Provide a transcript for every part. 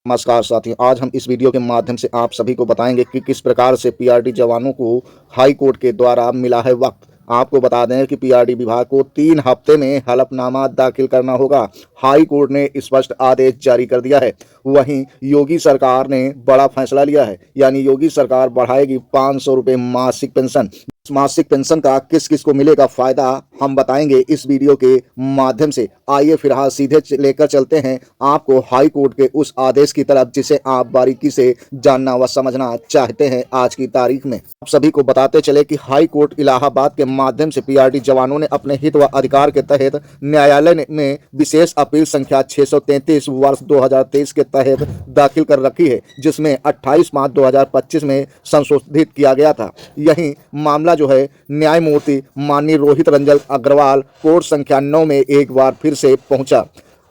नमस्कार साथियों, आज हम इस वीडियो के माध्यम से आप सभी को बताएंगे कि किस प्रकार से पीआरडी जवानों को हाई कोर्ट के द्वारा मिला है वक्त। आपको बता दें कि पीआरडी विभाग को 3 हफ्ते में हलफनामा दाखिल करना होगा। हाई कोर्ट ने स्पष्ट आदेश जारी कर दिया है। वहीं योगी सरकार ने बड़ा फैसला लिया है, यानी योगी सरकार बढ़ाएगी 500 रुपये मासिक पेंशन। मासिक पेंशन का किस किस को मिलेगा फायदा, हम बताएंगे इस वीडियो के माध्यम से। आइए फिलहाल सीधे लेकर चलते हैं आपको हाई कोर्ट के उस आदेश की तरफ जिसे आप बारीकी से जानना व समझना चाहते हैं। आज की तारीख में आप सभी को बताते चले कि हाई कोर्ट इलाहाबाद के माध्यम से पीआरडी जवानों ने अपने हित व अधिकार के तहत न्यायालय में विशेष अपील संख्या 633 वर्ष 2023 के तहत दाखिल कर रखी है, जिसमें 28 मार्च 2025 में संशोधित किया गया था। यही मामला जो है न्यायमूर्ति माननीय रोहित रंजन अग्रवाल कोर्ट संख्या 9 में एक बार फिर से पहुंचा।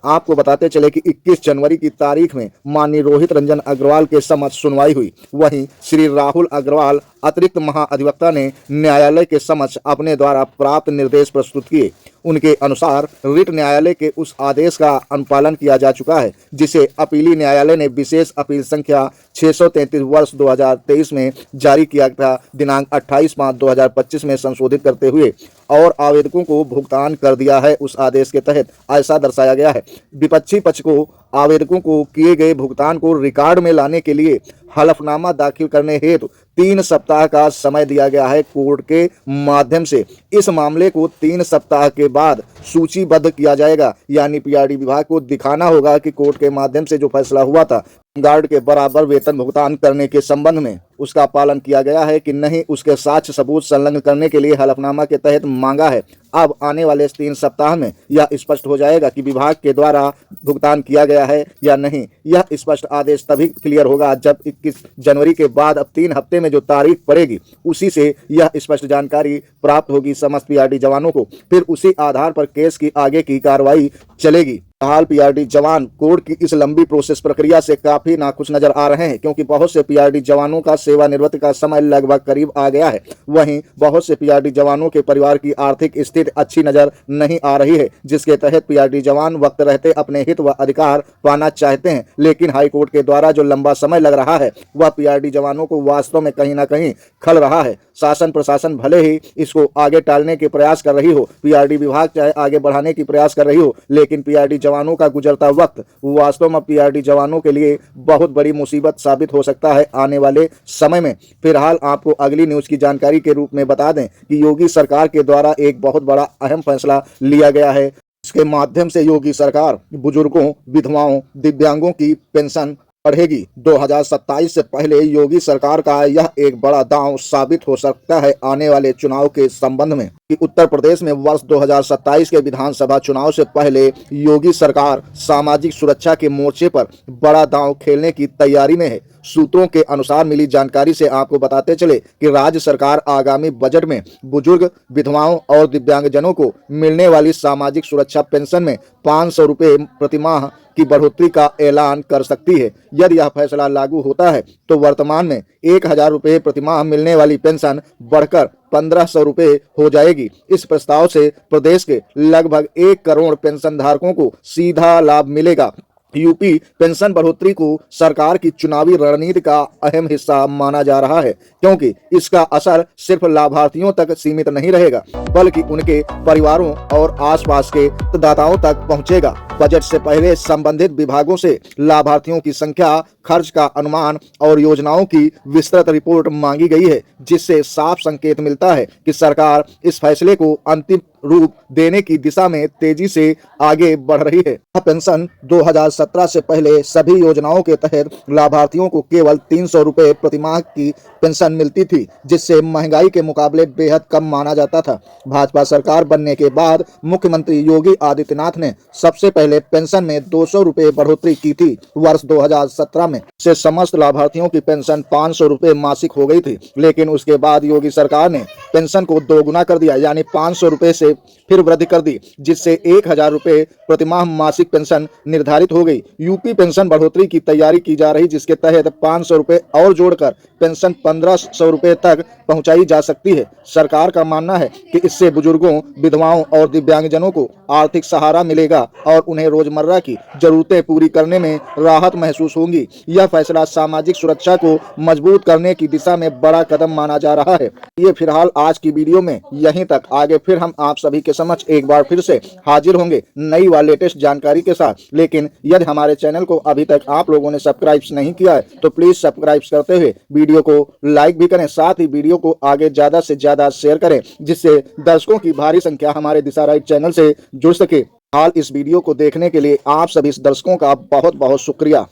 आपको बताते चले कि 21 जनवरी की तारीख में माननीय रोहित रंजन अग्रवाल के समक्ष सुनवाई हुई। वहीं श्री राहुल अग्रवाल अतिरिक्त महाअधिवक्ता ने न्यायालय के समक्ष अपने द्वारा प्राप्त निर्देश प्रस्तुत किए। उनके अनुसार रिट न्यायालय के उस आदेश का अनुपालन किया जा चुका है जिसे अपीली न्यायालय ने विशेष अपील संख्या 633 वर्ष 2023 में जारी किया था, दिनांक 28 मार्च 2025 में संशोधित करते हुए, और आवेदकों को भुगतान कर दिया है। उस आदेश के तहत ऐसा दर्शाया गया है। विपक्षी पक्ष को आवेदकों को किए गए भुगतान को रिकॉर्ड में लाने के लिए हलफनामा दाखिल करने हेतु 3 सप्ताह का समय दिया गया है। कोर्ट के माध्यम से इस मामले को 3 सप्ताह के बाद सूचीबद्ध किया जाएगा, यानी पीआरडी विभाग को दिखाना होगा कि कोर्ट के माध्यम से जो फैसला हुआ था गार्ड के बराबर वेतन भुगतान करने के संबंध में उसका पालन किया गया है कि नहीं, उसके साक्ष्य सबूत संलग्न करने के लिए हलफनामा के तहत मांगा है। अब आने वाले 3 सप्ताह में यह स्पष्ट हो जाएगा कि विभाग के द्वारा भुगतान किया गया है या नहीं। यह स्पष्ट आदेश तभी क्लियर होगा जब 21 जनवरी के बाद अब 3 हफ्ते में जो तारीख पड़ेगी उसी से यह स्पष्ट जानकारी प्राप्त होगी समस्त पीआरडी जवानों को। फिर उसी आधार पर केस की आगे की कार्रवाई चलेगी। हाल पीआरडी जवान कोर्ट की इस लंबी प्रोसेस प्रक्रिया से काफी नाखुश नजर आ रहे हैं, क्योंकि बहुत से पीआरडी जवानों का सेवानिवृत्ति का समय लगभग करीब आ गया है। वहीं बहुत से पीआरडी जवानों के परिवार की आर्थिक स्थिति अच्छी नजर नहीं आ रही है, जिसके तहत पीआरडी जवान वक्त रहते अपने हित व अधिकार पाना चाहते हैं। लेकिन हाईकोर्ट के द्वारा जो लंबा समय लग रहा है वह पीआरडी जवानों को वास्तव में कहीं ना कहीं खल रहा है। शासन प्रशासन भले ही इसको आगे टालने के प्रयास कर रही हो, पीआरडी विभाग चाहे आगे बढ़ाने की प्रयास कर रही हो, लेकिन पीआरडी जवानों का गुजरता वक्त वास्तव में पीआरडी जवानों के लिए बहुत बड़ी मुसीबत साबित हो सकता है आने वाले समय में। फिलहाल आपको अगली न्यूज की जानकारी के रूप में बता दें कि योगी सरकार के द्वारा एक बहुत बड़ा अहम फैसला लिया गया है। इसके माध्यम से योगी सरकार बुजुर्गों, विधवाओं, दिव्यांगों की पेंशन बढ़ेगी। 2027 से पहले योगी सरकार का यह एक बड़ा दांव साबित हो सकता है आने वाले चुनाव के संबंध में, कि उत्तर प्रदेश में वर्ष 2027 के विधानसभा चुनाव से पहले योगी सरकार सामाजिक सुरक्षा के मोर्चे पर बड़ा दांव खेलने की तैयारी में है। सूत्रों के अनुसार मिली जानकारी से आपको बताते चले कि राज्य सरकार आगामी बजट में बुजुर्ग, विधवाओं और दिव्यांगजनों को मिलने वाली सामाजिक सुरक्षा पेंशन में 500 रुपये प्रतिमाह की बढ़ोतरी का ऐलान कर सकती है। यदि यह फैसला लागू होता है तो वर्तमान में 1000 रुपये प्रतिमाह मिलने वाली पेंशन बढ़कर 1500 रुपये हो जाएगी। इस प्रस्ताव से प्रदेश के लगभग 1 करोड़ पेंशन धारकों को सीधा लाभ मिलेगा। यूपी पेंशन बढ़ोतरी को सरकार की चुनावी रणनीति का अहम हिस्सा माना जा रहा है, क्योंकि इसका असर सिर्फ लाभार्थियों तक सीमित नहीं रहेगा बल्कि उनके परिवारों और आसपास के दाताओं तक पहुंचेगा। बजट से पहले संबंधित विभागों से लाभार्थियों की संख्या, खर्च का अनुमान और योजनाओं की विस्तृत रिपोर्ट मांगी गई है, जिससे साफ संकेत मिलता है कि सरकार इस फैसले को अंतिम रूप देने की दिशा में तेजी से आगे बढ़ रही है। पेंशन 2017 से पहले सभी योजनाओं के तहत लाभार्थियों को केवल 300 रुपये प्रतिमाह की पेंशन मिलती थी, जिससे महंगाई के मुकाबले बेहद कम माना जाता था। भाजपा सरकार बनने के बाद मुख्यमंत्री योगी आदित्यनाथ ने सबसे पहले पेंशन में 200 रुपये बढ़ोतरी की थी वर्ष 2017 में, से समस्त लाभार्थियों की पेंशन 500 रुपये मासिक हो गई थी। लेकिन उसके बाद योगी सरकार ने पेंशन को दोगुना कर दिया, यानी 500 रुपये से फिर वृद्धि कर दी, जिससे 1000 रुपये प्रतिमाह मासिक पेंशन निर्धारित हो गई। यूपी पेंशन बढ़ोतरी की तैयारी की जा रही, जिसके तहत 500 रुपये और जोड़कर पेंशन 1500 रुपये तक पहुंचाई जा सकती है। सरकार का मानना है कि इससे बुजुर्गों, विधवाओं और दिव्यांगजनों को आर्थिक सहारा मिलेगा और उन्हें रोजमर्रा की जरूरतें पूरी करने में राहत महसूस होगी। यह फैसला सामाजिक सुरक्षा को मजबूत करने की दिशा में बड़ा कदम माना जा रहा है। ये फिलहाल आज की वीडियो में यहीं तक। आगे फिर हम आप सभी के समक्ष एक बार फिर से हाजिर होंगे नई व लेटेस्ट जानकारी के साथ। लेकिन यदि हमारे चैनल को अभी तक आप लोगों ने सब्सक्राइब नहीं किया है तो प्लीज सब्सक्राइब करते हुए वीडियो को लाइक भी करें, साथ ही वीडियो को आगे ज्यादा से ज्यादा शेयर करें, जिससे दर्शकों की भारी संख्या हमारे दिशा राइट चैनल से जुड़ सके। हाल इस वीडियो को देखने के लिए आप सभी दर्शकों का बहुत बहुत शुक्रिया।